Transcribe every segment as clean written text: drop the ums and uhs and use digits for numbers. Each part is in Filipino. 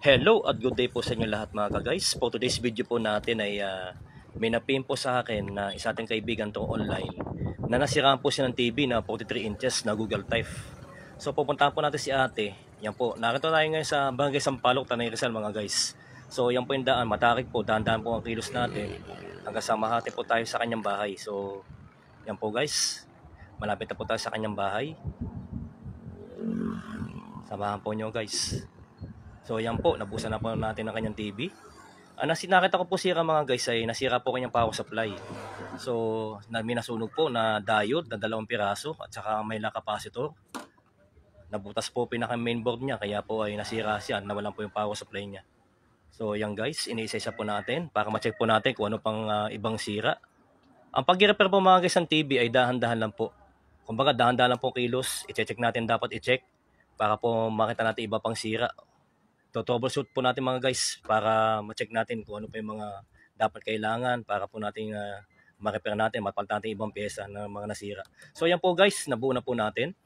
Hello at good day po sa inyo lahat mga ka-guys. For today's video po natin ay may na-pin po sa akin na isa ating kaibigan to online na nasiraan po siya ng TV na 43 inches na Google Type. So pupuntahan po natin si ate. Yan po, narito tayo ngayon sa Barangay Sampaloc, Tanay Rizal mga guys. So yan po yung daan, matarik po, dahan-dahan po ang kilos natin hanggang sa Makati po tayo sa kanyang bahay. So yan po guys, malapit na po tayo sa kanyang bahay. Samahan po nyo guys. So yan po, nabusan na po natin ang kanyang TV. Nakita ko po sira mga guys ay nasira po kanyang power supply. So may nasunog po na diode na 2 piraso at saka may capacitor. Nabutas po pinaka mainboard niya kaya po ay nasira siya, nawalan po yung power supply niya. So yan guys, iniisa-isa po natin para ma-check po natin kung ano pang ibang sira. Ang pag-repair po mga guys ng TV ay dahan-dahan lang po. Kumbaga dahan-dahan lang po kilos, i-check natin, dapat i-check para po makita natin iba pang sira. Troubleshoot po natin mga guys para ma-check natin kung ano pa yung mga dapat kailangan para po natin ma-repair natin, mapalitan natin ibang pyesa na mga nasira. So yan po guys, nabuo na po natin.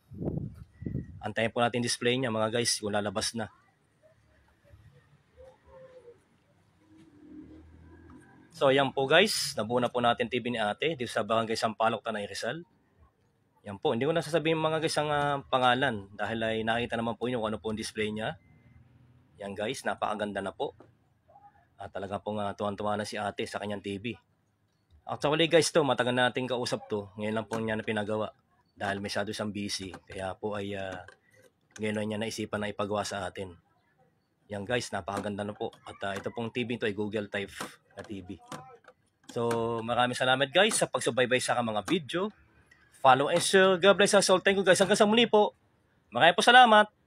Antayin po natin display niya mga guys kung lalabas na. So yan po guys, nabuo na po natin TV ni ate dito sa Barangay Sampaloc, Tanay Rizal. Yan po, hindi ko na sasabihin mga guys ang pangalan dahil ay nakita naman po nyo kung ano po ang display niya. Yan guys, napakaganda na po. Talaga pong tuwan-tuwa na si ate sa kanyang TV. Actually guys to, matagal na nating kausap to. Ngayon lang po niya na pinagawa. Dahil masyado siyang busy. Kaya po ay ngayon lang niya naisipan na ipagawa sa atin. Yan guys, napakaganda na po. At ito pong TV to ay Google Type na TV. So maraming salamat guys sa pagsubaybay sa mga video. Follow and share. God bless us all. Thank you guys. Hanggang sa muli po. Maraming po salamat.